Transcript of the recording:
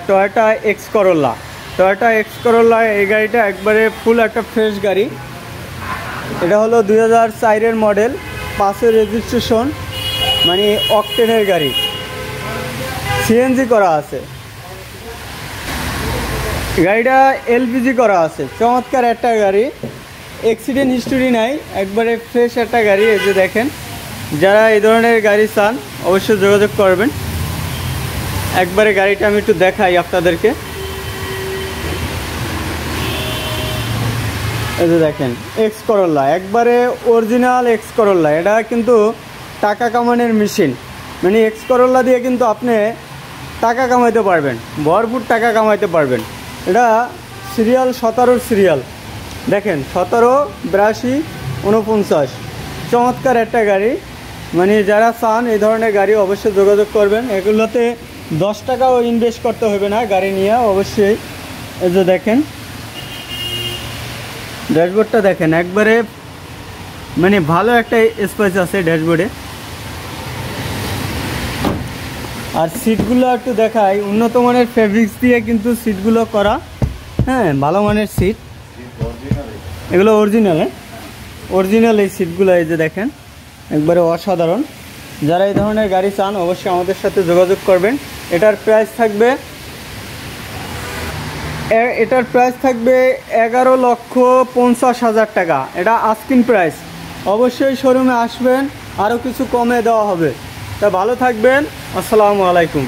Toyota X Corolla. Toyota X Corolla এই গাড়িটা একবারে ফুল একটা ফ্রেশ গাড়ি। এটা হলো 2004-এর মডেল, 5-এর রেজিস্ট্রেশন, মানে অকটেনের গাড়ি, সিএনজি করা আছে। গাড়িটা এলপিজি করা আছে। চমৎকার একটা গাড়ি, অ্যাক্সিডেন্ট হিস্টোরি নাই, একবারে ফ্রেশ একটা গাড়ি। এই যে দেখেন, যারা এই ধরনের গাড়ি চান অবশ্যই যোগাযোগ করবেন। একবারে গাড়িটা আমি একটু দেখাই আপনাদেরকে। এই যে দেখেন এক্স করোলা, একবারে অরিজিনাল এক্স করোলা। এটা কিন্তু টাকা কামানোর মেশিন, মানে এক্স করোলা দিয়ে কিন্তু আপনি টাকা কামাইতে পারবেন, ভরপুর টাকা কামাইতে পারবেন। এটা সিরিয়াল 17-র সিরিয়াল, দেখেন 17, 82, 49। চমৎকার একটা গাড়ি, মানে যারা চান এই ধরনের গাড়ি অবশ্যই যোগাযোগ করবেন। এগুলোতে 10 টাকাও ইনভেস্ট করতে হবে না গাড়ি নিয়ে অবশ্যই। এই যে দেখেন ড্যাশবোর্ডটা দেখেন, একবারে মানে ভালো একটা স্পেস আছে ড্যাশবোর্ডে। আর সিটগুলো একটু দেখাই, উন্নত মানের ফেব্রিক্স দিয়ে কিন্তু সিটগুলো করা, হ্যাঁ ভালো মানের সিট, এগুলো অরিজিনাল। অরিজিনাল এই সিটগুলো, এই যে দেখেন একবারে অসাধারণ। যারা এই ধরনের গাড়ি চান অবশ্যই আমাদের সাথে যোগাযোগ করবেন। এটার প্রাইস থাকবে 11,50,000 টাকা। এটা আস্কিং প্রাইস। অবশ্যই শোরুমে আসবেন, আরও কিছু কমে দেওয়া হবে। তা ভালো থাকবেন, আসসালামু আলাইকুম।